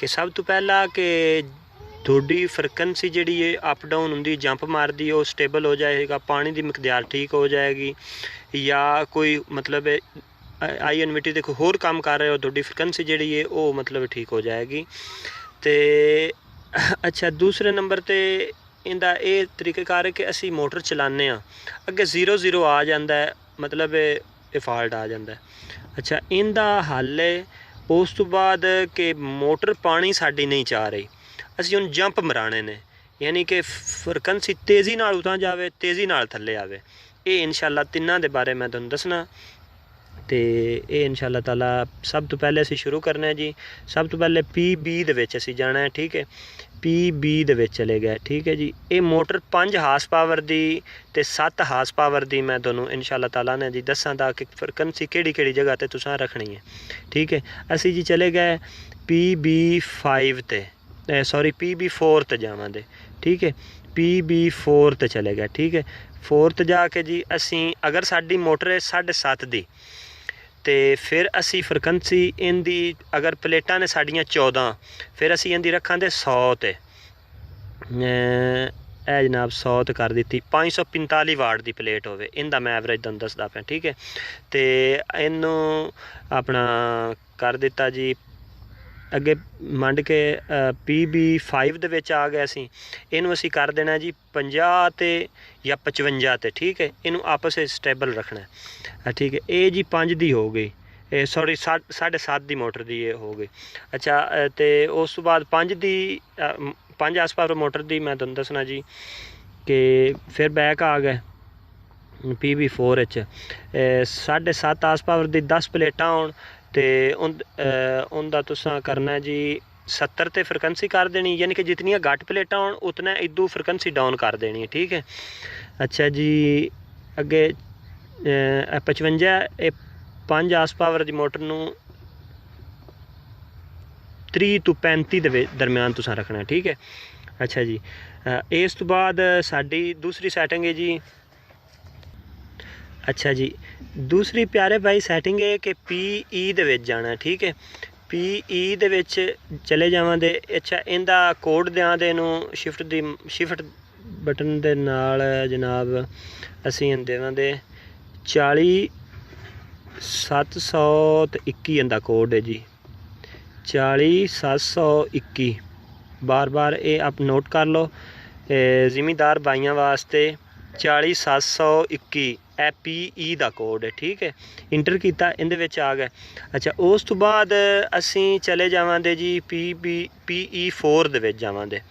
कि सब तो पहला कि थोड़ी फ्रिक्वेंसी जी अप डाउन होंगी जंप मारती है, वो स्टेबल हो जाएगा, पानी की मिकदार ठीक हो जाएगी, या कोई मतलब आई एनविटी देखो होर काम कर रहे हो, थोड़ी फ्रिक्वेंसी जी है वो मतलब ठीक हो जाएगी। तो अच्छा दूसरे नंबर पर इनका ये तरीक़ेकार है कि असी मोटर चलाने अगे 0-0 आ जाता है, मतलब डिफाल्ट आ जाता है। अच्छा इनका हल है उस तो बाद कि मोटर पानी साड़ी नहीं चाह रही, असी उन जंप मराने ने, यानी कि फ्रिक्वेंसी तेज़ी नाल उतां जावे, तेज़ी नाल थल्ले आवे। ये इंशाअल्लाह तिन्ना दे बारे मैं तुहानू दसना। तो ये इंशाअल्लाह ताला सब तो पहले असी शुरू करना है जी। सब तो पहले PB दे विच असी जाना है, ठीक है। PB दे विच चले गए, ठीक है जी। ये मोटर 5 हार्स पावर दी ते 7 हार्स पावर दी मैं तुहानू इंशाअल्लाह ताला ने जी दसां दा कि फ्रिक्वेंसी केड़ी जगह ते तुसां रखनी है, ठीक है। असी जी चले गए PB5 ते, सॉरी PB4 ते जावांगे, ठीक है। PB4 ते चले गए, ठीक है। 4 ते जाके जी असी अगर साडी मोटर है 7.5 दी, तो फिर असी फ्रिक्वेंसी इनकी अगर प्लेटां ने साड़ियाँ 14, फिर असी इनकी रखा 100 ते जनाब 100 ते कर दी 545 वाट की प्लेट होवे, इनका मैं एवरेज तुहानू दसदा पां, ठीक है। तो इनू अपना कर दिता जी अगे मंड के PB5 दे विच आ गए असी, इनू असी कर देना जी 50 ते या 55 ते, ठीक है। इनू आपस में स्टेबल रखना है, ठीक है। ये जी 5 दी हो गई, सॉरी 7.5 दी मोटर दी ये हो गई। अच्छा तो उस तो बाद 5 दी 5 हार्स पावर मोटर दी मैं तुहानू दसना जी कि फिर बैक आ गए PB4 7.5 हार्स पावर दी 10 प्लेटां होण, तो उनका तुसां करना जी 70 ते फ्रिक्वेंसी कर देनी, यानी कि जितनियां घट प्लेटां होण उतना इदू फ्रिक्वेंसी डाउन कर देनी है, ठीक है। अच्छा जी अगे 55 5 हार्स पावर की मोटर नू 30 तो 35 दे दरम्यान तुसां रखना है, ठीक है। अच्छा जी इस तो बाद साडी दूसरी सैटिंग है जी। अच्छा जी दूसरी प्यारे भाई सैटिंग है कि PE दे विच जाना, ठीक है। PE दे विच चले जावांगे। अच्छा इनका कोड दें देनू शिफ्ट बटन दे नाल जनाब असी देवांगे 40721 इनका कोड है जी, 40721। बार बार ये आप नोट कर लो, जिमीदार भाइयों वास्ते 40721 PE का कोड है, ठीक है। इंटर किया इन आ गए। अच्छा उस तो बाद असी चले जावांगे जी PE4 दे विच जावांगे,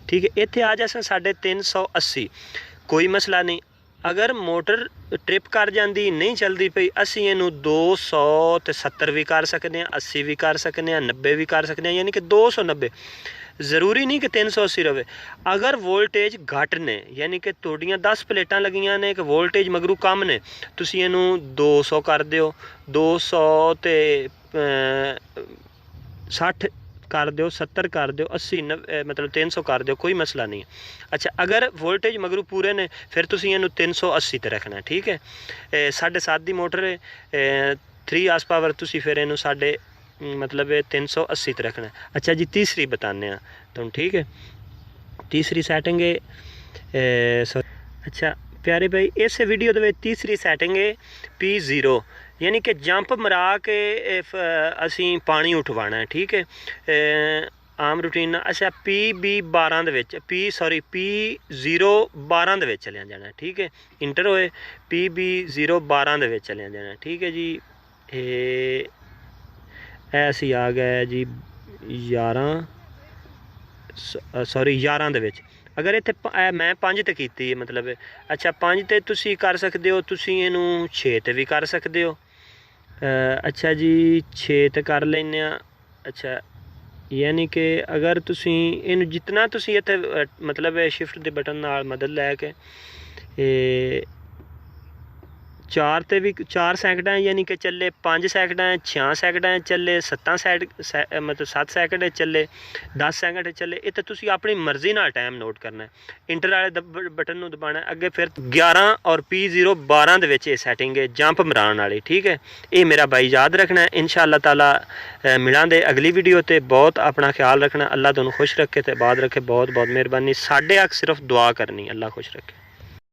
ठीक है। इत्थे आ जाए 380, कोई मसला नहीं। अगर मोटर ट्रिप कर जाती नहीं चलती पई असी इनू 270 भी कर सकते हैं, 80 भी कर सकते हैं, 90 भी कर सकते हैं, यानी कि 290। ज़रूरी नहीं कि 380 रहे। अगर वोल्टेज घट ने यानी कि तुहाड़ियां 10 प्लेटां लगियां ने कि वोल्टेज मगरू कम ने, तुसी इनू 200 कर दिओ, 200 ते 60 कर दो, 70 कर दो, 80 मतलब 300 कर दो, कोई मसला नहीं है। अच्छा अगर वोल्टेज मगरू पूरे ने फिर तुसी इनू 380 ते रखना, ठीक है। 7.5 दी मोटर है, 3 हार्स पावर, तुसी फिर इनू साढ़े मतलब 380 ते रखना। अच्छा जी तीसरी बताने तुम, ठीक है। तीसरी सैटिंग है अच्छा प्यारे भाई इस वीडियो दे तीसरी सैटिंग है P0, यानी कि जंप मरा के असी पानी उठवाना है, ठीक है। आम रूटीन। अच्छा PB12 दे विच P012 दे विच चलिया जाना, ठीक है। इंटर होए PB012 दे विच चलिया जाना, ठीक है जी। असी आ गए जी 11 सॉरी 11 दे विच। अगर इत्थे मैं 5 ते कीती है मतलब, अच्छा 5 ते तुसी कर सकते हो, तुसी इनू 6 ते भी कर सकते हो। अच्छा जी 6 ते कर लेने। अच्छा यानी कि अगर तुसी इन जितना तुसी इत्थे मतलब शिफ्ट दे बटन नाल मदद लैके 4 ਤੇ ਵੀ 4 ਸੈਕਿੰਡਾਂ ਯਾਨੀ ਕਿ ਚੱਲੇ, 5 ਸੈਕਿੰਡਾਂ 6 ਸੈਕਿੰਡਾਂ ਚੱਲੇ, 7 ਮਤਲਬ 7 ਸੈਕਿੰਡ ਚੱਲੇ, 10 ਸੈਕਿੰਡ ਚੱਲੇ। ਇਹ ਤਾਂ ਤੁਸੀਂ ਆਪਣੀ ਮਰਜ਼ੀ ਨਾਲ ਟਾਈਮ ਨੋਟ ਕਰਨਾ ਹੈ। ਇੰਟਰ ਵਾਲੇ ਬਟਨ ਨੂੰ ਦਬਾਉਣਾ ਅੱਗੇ। ਫਿਰ 11 ਔਰ P0 12 ਦੇ ਵਿੱਚ ਇਹ ਸੈਟਿੰਗ ਹੈ ਜੰਪ ਮਰਾਉਣ ਵਾਲੀ, ਠੀਕ ਹੈ। ਇਹ ਮੇਰਾ ਬਾਈ ਯਾਦ ਰੱਖਣਾ ਹੈ। इंशाअल्लाह ताला मिलांदे अगली वीडियो ते। बहुत अपना ख्याल रखना। अल्लाह तुहानू खुश रखे ते आबाद रखे। बहुत बहुत मेहरबानी। साढ़े हक सिर्फ दुआ करनी। अल्लाह खुश रखे।